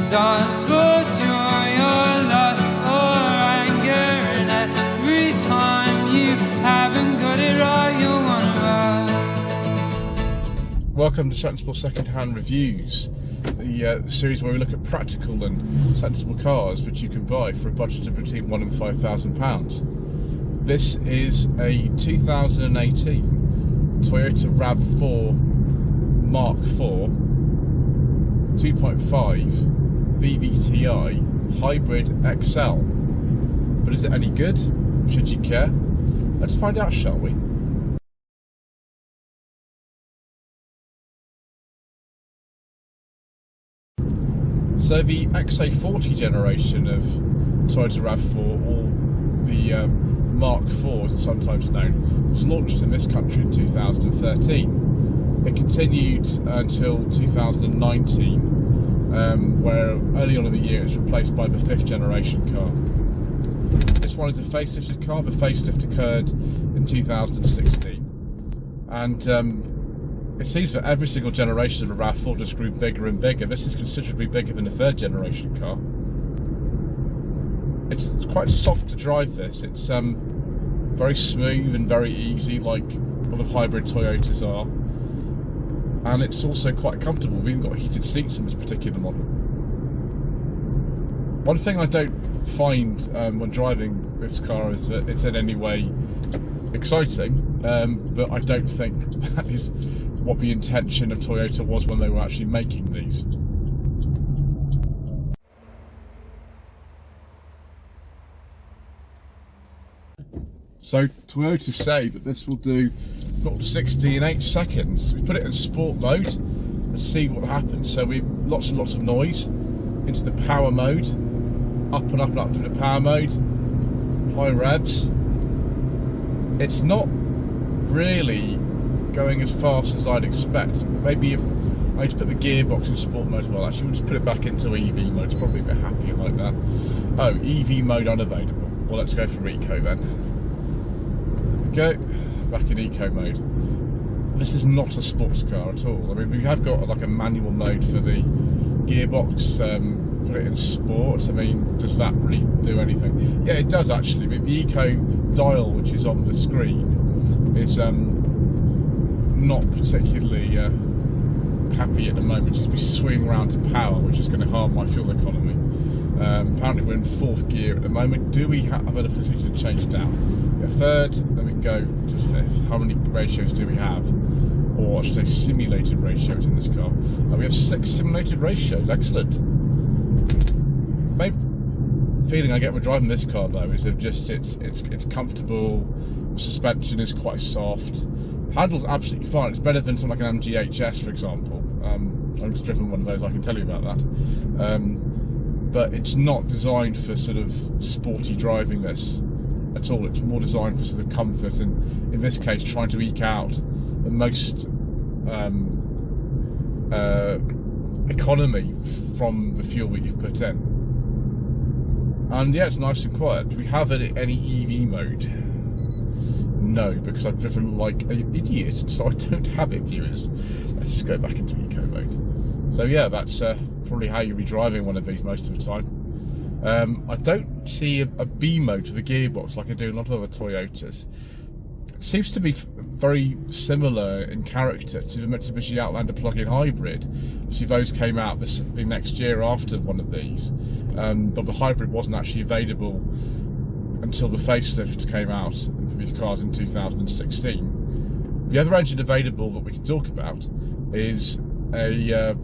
dance for joy or lust or anger, and every time you haven't got it right, you're one of us. Welcome to Sensible Secondhand Reviews, the series where we look at practical and sensible cars which you can buy for a budget of between £1,000 and £5,000. This is a 2018 Toyota RAV4 Mark IV 2.5 VVTi Hybrid XL. But is it any good? Should you care? Let's find out, shall we? So the XA40 generation of Toyota RAV4, or the Mark IV as it's sometimes known, was launched in this country in 2013. It continued until 2019, where early on in the year it was replaced by the 5th generation car. This one is a facelifted car. The facelift occurred in 2016, and it seems that every single generation of a RAV4 just grew bigger and bigger. This is considerably bigger than the 3rd generation car. It's quite soft to drive this. It's very smooth and very easy, like all the hybrid Toyotas are. And it's also quite comfortable. We've even got heated seats in this particular model. One thing I don't find when driving this car is that it's in any way exciting, but I don't think that is what the intention of Toyota was when they were actually making these. So Toyota say that this will do 0 to 60 in 8 seconds. We put it in sport mode and see what happens. So we've lots and lots of noise into the power mode, up and up and up to the power mode, high revs. It's not really going as fast as I'd expect. Maybe I need to put the gearbox in sport mode as well. Actually, we'll just put it back into EV mode. It's probably a bit happier like that. Oh, EV mode unavailable. Well, let's go for Eco then. Go back in Eco mode. This is not a sports car at all. I mean, we have got like a manual mode for the gearbox. Put it in sport. I mean, does that really do anything? Yeah, it does actually. But the Eco dial, which is on the screen, is not particularly happy at the moment. Just be swinging around to power, which is going to harm my fuel economy. Apparently we're in 4th gear at the moment. Do we have an ability to change down? Yeah, 3rd, then we can go to 5th. How many ratios do we have? Or I should say simulated ratios in this car. We have 6 simulated ratios, excellent. Main feeling I get when driving this car though is of just it's comfortable, the suspension is quite soft, handles absolutely fine. It's better than something like an MGHS, for example. I've just driven one of those, I can tell you about that. But it's not designed for sort of sporty driving this at all. It's more designed for sort of comfort, and in this case trying to eke out the most economy from the fuel that you've put in. And yeah, it's nice and quiet. Do we have any EV mode? No, because I've driven like an idiot, so I don't have it, viewers. Let's just go back into Eco mode. So yeah, that's probably how you'll be driving one of these most of the time. I don't see a B mode for the gearbox like I do in a lot of other Toyotas. It seems to be very similar in character to the Mitsubishi Outlander plug-in hybrid. Obviously those came out the next year after one of these, but the hybrid wasn't actually available until the facelift came out for these cars in 2016. The other engine available that we can talk about is a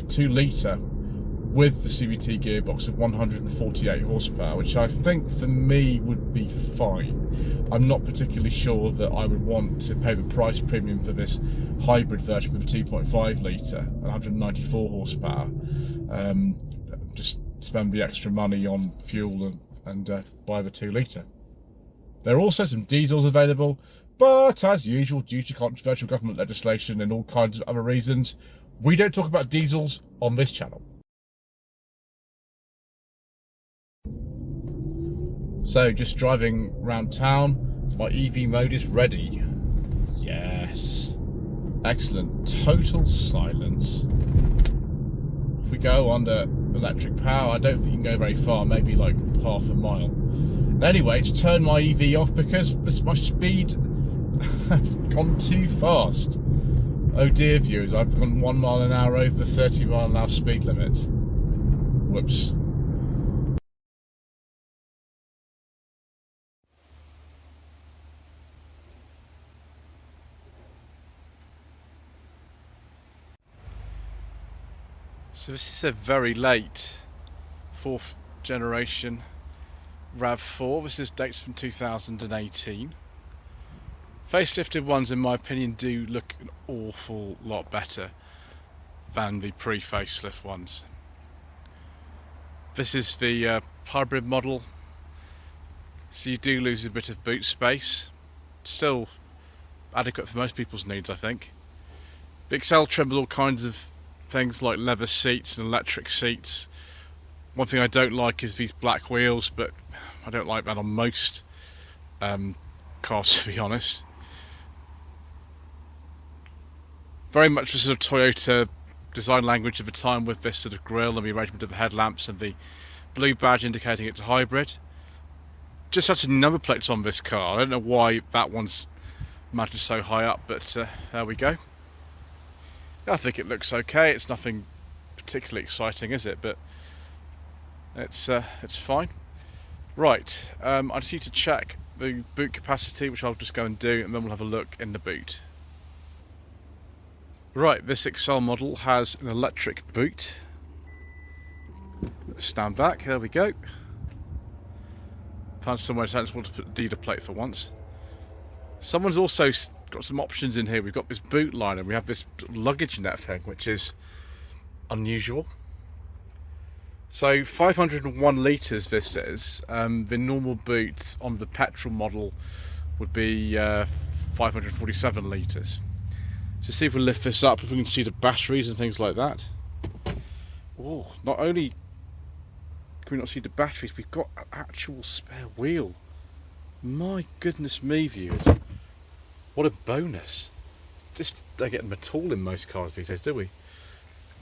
2 litre with the CVT gearbox of 148 horsepower, which I think for me would be fine. I'm not particularly sure that I would want to pay the price premium for this hybrid version with a 2.5 litre and 194 horsepower. Just spend the extra money on fuel and buy the 2 litre. There are also some diesels available, but as usual, due to controversial government legislation and all kinds of other reasons, we don't talk about diesels on this channel. So just driving around town, my EV mode is ready. Yes. Excellent. Total silence. if we go under electric power, I don't think you can go very far, maybe like half a mile. Anyway, it's turned my EV off because my speed has gone too fast. Oh dear, viewers, I've gone 1 mile an hour over the 30 mile an hour speed limit. Whoops. So this is a very late 4th generation RAV4. This is dates from 2018. Facelifted ones, in my opinion, do look an awful lot better than the pre-facelift ones. This is the hybrid model, so you do lose a bit of boot space. Still adequate for most people's needs, I think. The XL trim with all kinds of things like leather seats and electric seats. One thing I don't like is these black wheels, but I don't like that on most cars, to be honest. Very much the sort of Toyota design language of the time, with this sort of grille and the arrangement of the headlamps and the blue badge indicating it's a hybrid. Just had some number plates on this car. I don't know why that one's mounted so high up, but there we go. I think it looks okay. It's nothing particularly exciting, is it? But it's fine. Right, I just need to check the boot capacity, which I'll just go and do, and then we'll have a look in the boot. Right, this XL model has an electric boot. Let's stand back, there we go. Found somewhere sensible to put the dealer plate for once. Someone's also got some options in here. We've got this boot liner, we have this luggage net thing, which is unusual. So 501 litres this is. The normal boot on the petrol model would be 547 litres. So see if we lift this up, if we can see the batteries and things like that. Oh, not only can we not see the batteries, we've got an actual spare wheel. My goodness me, viewers. What a bonus. Just don't get them at all in most cars these days, do we?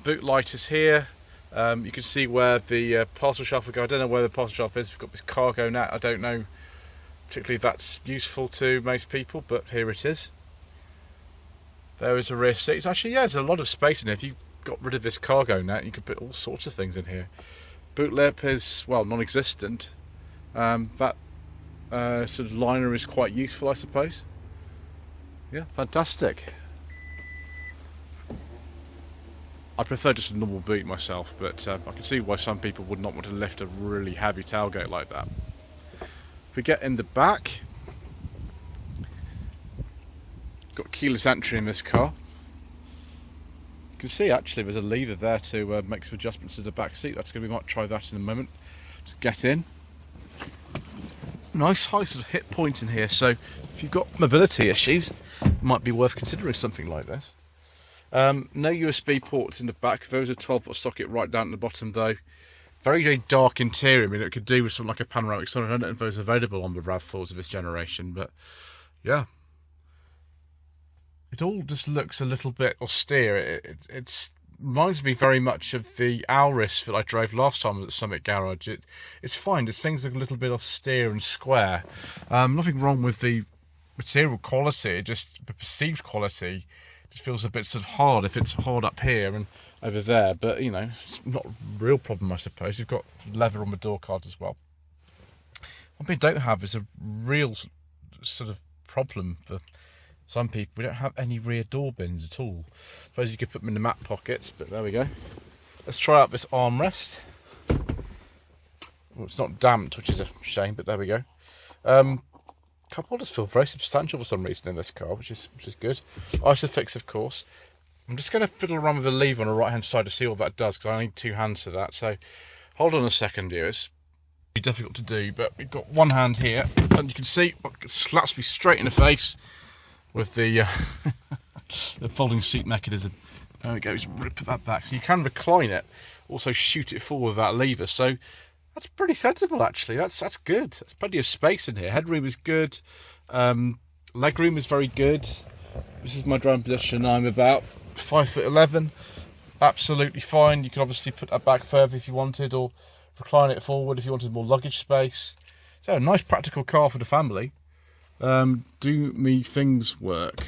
Boot light is here. You can see where the parcel shelf will go. I don't know where the parcel shelf is. We've got this cargo net. I don't know particularly if that's useful to most people, but here it is. There is a rear seat. It's actually, yeah, there's a lot of space in here. If you got rid of this cargo net, you could put all sorts of things in here. Boot lip is, well, non-existent. That sort of liner is quite useful, I suppose. Yeah, fantastic. I prefer just a normal boot myself, but I can see why some people would not want to lift a really heavy tailgate like that. If we get in the back, got keyless entry in this car. You can see actually there's a lever there to make some adjustments to the back seat. That's going to, we might try that in a moment. Just get in. Nice high sort of hip point in here, so if you've got mobility issues, it might be worth considering something like this. No USB ports in the back. There is a 12-volt socket right down at the bottom though. Very, very dark interior. I mean, it could do with something like a panoramic sunroof. I don't know if those are available on the RAV4s of this generation, but yeah. It all just looks a little bit austere. It reminds me very much of the Auris that I drove last time at Summit Garage. It's fine. Things look a little bit austere and square. Nothing wrong with the material quality. Just the perceived quality just feels a bit sort of hard if it's hard up here and over there. But you know, it's not a real problem, I suppose. You've got leather on the door cards as well. One thing we don't have is a real sort of problem for some people. We don't have any rear door bins at all. I suppose you could put them in the mat pockets, but there we go. Let's try out this armrest. Well, it's not damped, which is a shame, but there we go. Cup holders feel very substantial for some reason in this car, which is good. Isofix, of course. I'm just going to fiddle around with the lever on the right hand side to see what that does, because I need two hands for that. So hold on a second, viewers. It's difficult to do, but we've got one hand here, and you can see it slaps me straight in the face with the the folding seat mechanism. There we go. Just put that back, so you can recline it, also shoot it forward with that lever. So that's pretty sensible, actually. That's good. There's plenty of space in here. Headroom is good. Legroom is very good. This is my driving position. I'm about 5'11". absolutely fine. You can obviously put that back further if you wanted, or recline it forward if you wanted more luggage space. So a nice practical car for the family. Do me things work.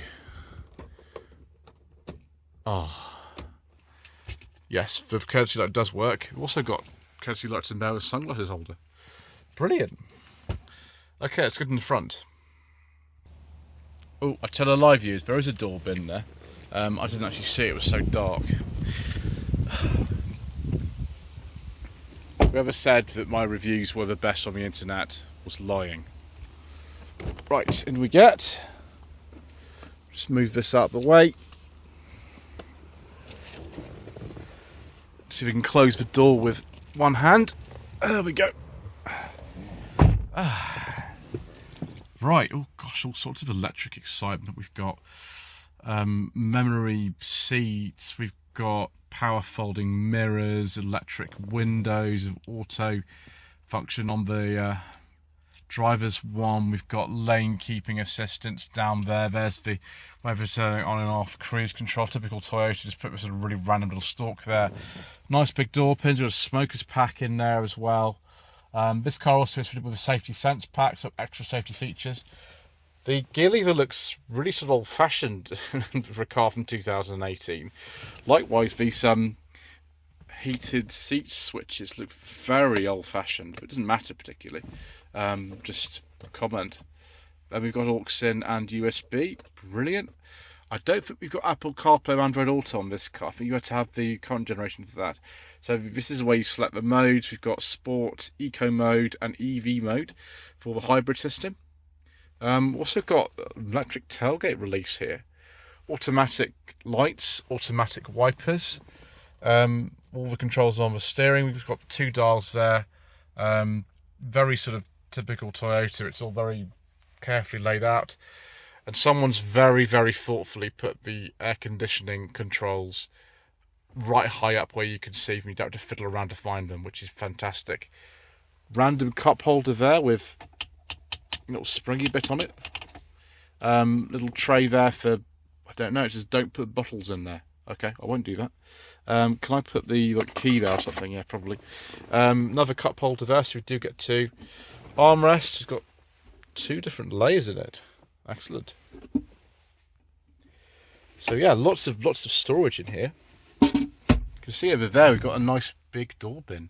Oh, yes, the courtesy light does work. We've also got courtesy lights in there with sunglasses holder. Brilliant. Okay, let's get in the front. Oh, I tell a lie, viewers, there is a door bin there. I didn't actually see it, it was so dark. Whoever said that my reviews were the best on the internet was lying. Right, in we get. Just move this out of the way. See if we can close the door with one hand. There we go. Right, oh gosh, all sorts of electric excitement. We've got memory seats, we've got power folding mirrors, electric windows, auto function on the driver's one. We've got lane keeping assistance down there. There's the weather turning on and off, cruise control, typical Toyota. Just put this sort of really random little stalk there. Nice big door pins with a smoker's pack in there as well. This car also is fitted with a safety sense pack, so extra safety features. The gear lever looks really sort of old-fashioned for a car from 2018. Likewise, these heated seat switches look very old-fashioned, but it doesn't matter particularly. Just a comment. Then we've got aux in and USB. Brilliant. I don't think we've got Apple CarPlay or Android Auto on this car. I think you had to have the current generation for that. So this is where you select the modes. We've got Sport, Eco mode and EV mode for the hybrid system. Also got electric tailgate release here. Automatic lights, automatic wipers. All the controls on the steering. We've got 2 dials there. Very sort of typical Toyota. It's all very carefully laid out. And someone's very, very thoughtfully put the air conditioning controls right high up where you can see them. You don't have to fiddle around to find them, which is fantastic. Random cup holder there with a little springy bit on it. Little tray there for, I don't know, it says don't put bottles in there. Okay, I won't do that. Can I put the key there or something? Yeah, probably. Another cup holder there, so we do get 2. Armrest has got 2 different layers in it. Excellent. So yeah, lots of storage in here. You can see over there we've got a nice big door bin.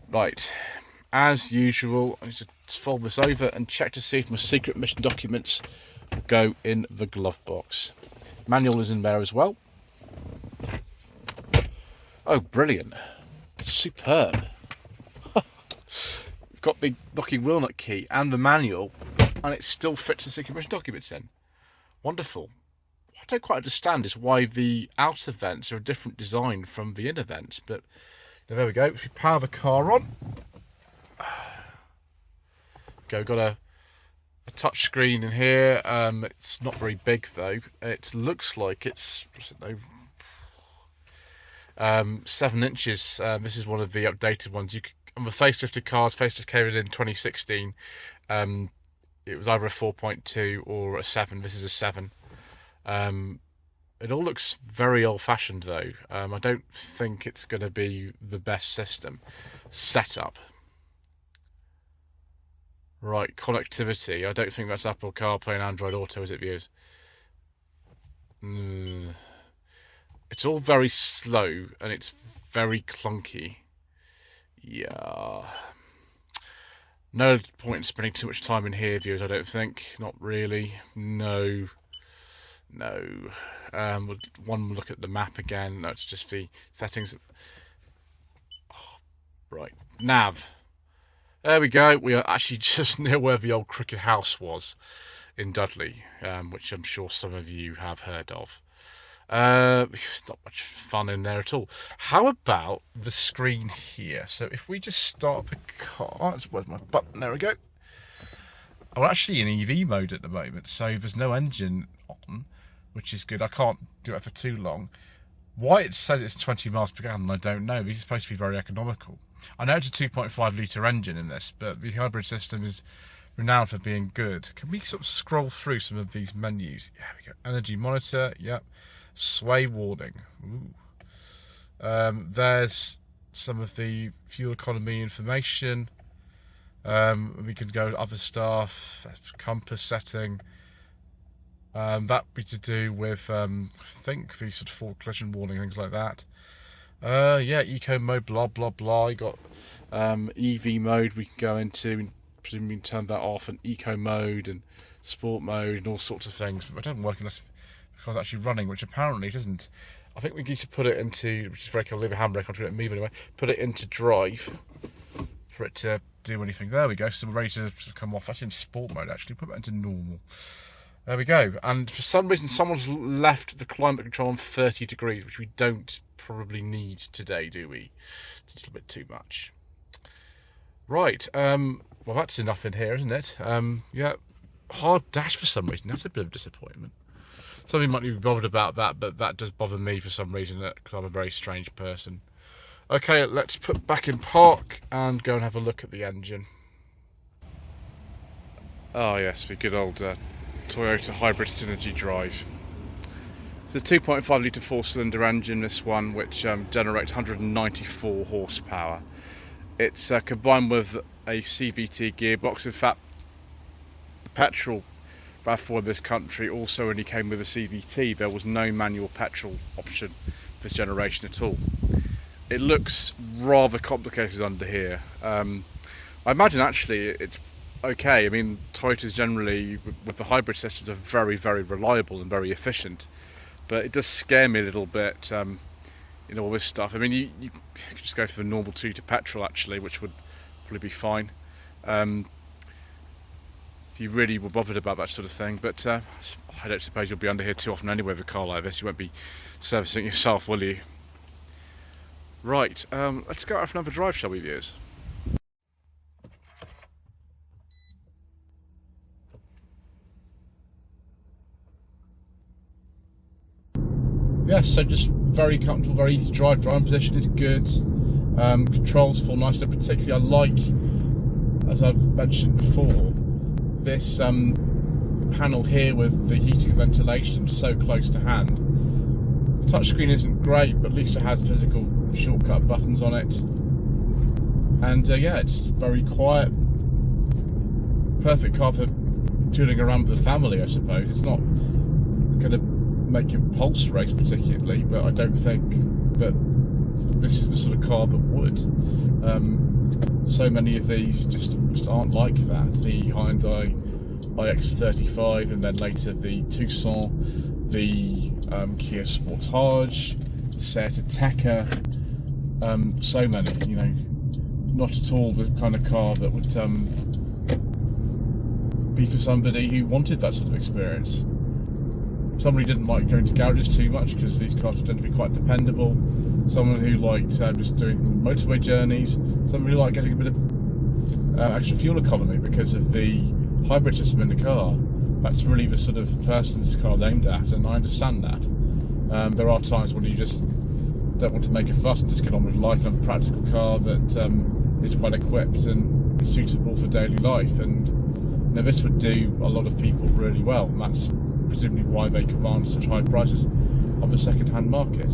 Right, as usual, I need to fold this over and check to see if my secret mission documents go in the glove box. Manual is in there as well. Oh, brilliant. Superb. We've got the locking wheel nut key and the manual, and it still fits the secret mission documents in. Wonderful. What I don't quite understand is why the outer vents are a different design from the inner vents, but there we go. If we power the car on, we've got a touch screen in here. It's not very big though. It looks like it's 7 inches. This is one of the updated ones. On the facelifted cars, facelift came in 2016. It was either a 4.2 or a 7. This is a 7. It all looks very old-fashioned though. I don't think it's going to be the best system setup. Right, connectivity. I don't think that's Apple CarPlay and Android Auto, is it, viewers? It's all very slow and it's very clunky. Yeah. No point in spending too much time in here, viewers, I don't think. Not really. No. One look at the map again. That's just the settings. Oh, right. Nav. There we go. We are actually just near where the old cricket house was in Dudley, which I'm sure some of you have heard of. It's not much fun in there at all. How about the screen here? So if we just start the car, where's my button? There we go. We're actually in EV mode at the moment, so there's no engine on, which is good. I can't do it for too long. Why it says it's 20 miles per gallon, I don't know. This is supposed to be very economical. I know it's a 2.5 litre engine in this, but the hybrid system is renowned for being good. Can we sort of scroll through some of these menus? Yeah, we go energy monitor, yep. Sway warning. Ooh. There's some of the fuel economy information. We can go to other stuff, compass setting. That be to do with, I think, the sort of forward collision warning, things like that. Yeah, eco mode, blah blah blah. You got EV mode we can go into, and presumably we can turn that off, and eco mode and sport mode and all sorts of things. But it doesn't work unless because it's actually running, which apparently it isn't. I think we need to put it into, which is very cool, leave a handbrake onto it and move anyway. Put it into drive for it to do anything. There we go. So we're ready to come off. That's in sport mode actually. Put that into normal. There we go. And for some reason, someone's left the climate control on 30 degrees, which we don't probably need today, do we? It's a little bit too much. Right. Well, that's enough in here, isn't it? Yeah. Hard dash for some reason. That's a bit of a disappointment. Some of you might be bothered about that, but that does bother me for some reason, because I'm a very strange person. Okay, let's put back in park and go and have a look at the engine. Oh yes, the good old Toyota hybrid synergy drive. It's a 2.5 litre 4-cylinder engine, this one, which generates 194 horsepower. It's combined with a CVT gearbox. In fact, the petrol RAV4 in this country also only came with a CVT. There was no manual petrol option for this generation at all. It looks rather complicated under here. I imagine actually it's okay. I mean, Toyotas generally with the hybrid systems are very, very reliable and very efficient, but it does scare me a little bit, in all this stuff. I mean, you could just go for the normal 2 litre petrol actually, which would probably be fine. If you really were bothered about that sort of thing, but I don't suppose you'll be under here too often anyway with a car like this. You won't be servicing yourself, will you? Right, let's go out for another drive, shall we, viewers? Yes, so just very comfortable, very easy to drive. Driving position is good. Controls feel nice, and particularly I like, as I've mentioned before, this panel here with the heating and ventilation so close to hand. The touchscreen isn't great, but at least it has physical shortcut buttons on it. And yeah, it's very quiet. Perfect car for tooling around with the family, I suppose. It's not going to make your pulse race particularly, but I don't think that this is the sort of car that would. So many of these just aren't like that. The Hyundai iX35, and then later the Tucson, the Kia Sportage, the Seat Ateca, so many, you know, not at all the kind of car that would be for somebody who wanted that sort of experience. Somebody didn't like going to garages too much because these cars tend to be quite dependable. Someone who liked just doing motorway journeys. Somebody who liked getting a bit of extra fuel economy because of the hybrid system in the car. That's really the sort of person this car is aimed at, and I understand that. There are times when you just don't want to make a fuss and just get on with life, and have a practical car that is well equipped and is suitable for daily life. And you know, this would do a lot of people really well, and that's presumably why they command such high prices on the second-hand market.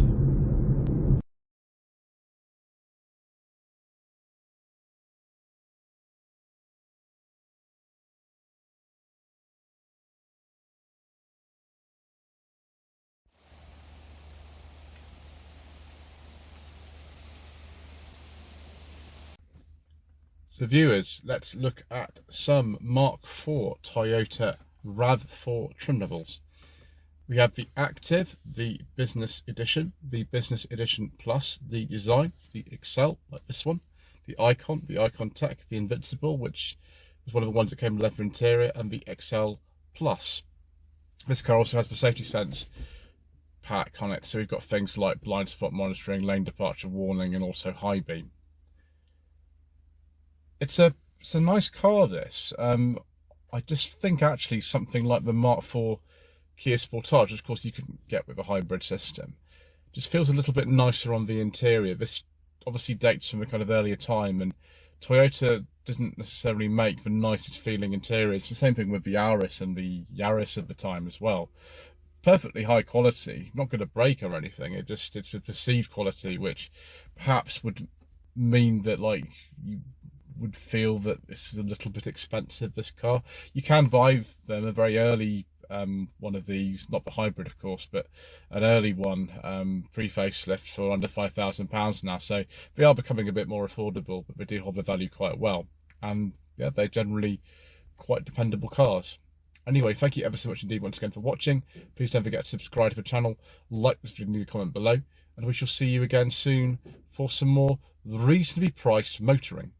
So viewers, let's look at some Mark IV Toyota RAV4 trim levels. We have the Active, the Business Edition, the Business Edition Plus, the Design, the Excel, like this one, the Icon Tech, the Invincible, which was one of the ones that came with leather interior, and the XL Plus. This car also has the Safety Sense pack on it, so we've got things like blind spot monitoring, lane departure warning, and also high beam. It's a nice car, this. I just think actually something like the Mark IV Kia Sportage, which of course you can get with a hybrid system, just feels a little bit nicer on the interior. This obviously dates from a kind of earlier time, and Toyota didn't necessarily make the nicest feeling interiors. The same thing with the Yaris and the Yaris of the time as well. perfectly high quality, not going to break or anything. It's a perceived quality, which perhaps would mean that like you would feel that this is a little bit expensive, this car. You can buy them a very early one of these, not the hybrid of course, but an early one, pre-facelift, for under £5,000 now. So they are becoming a bit more affordable, but they do hold their value quite well. And yeah, they're generally quite dependable cars. Anyway, thank you ever so much indeed once again for watching. Please don't forget to subscribe to the channel, like this video, leave a comment below, and we shall see you again soon for some more reasonably priced motoring.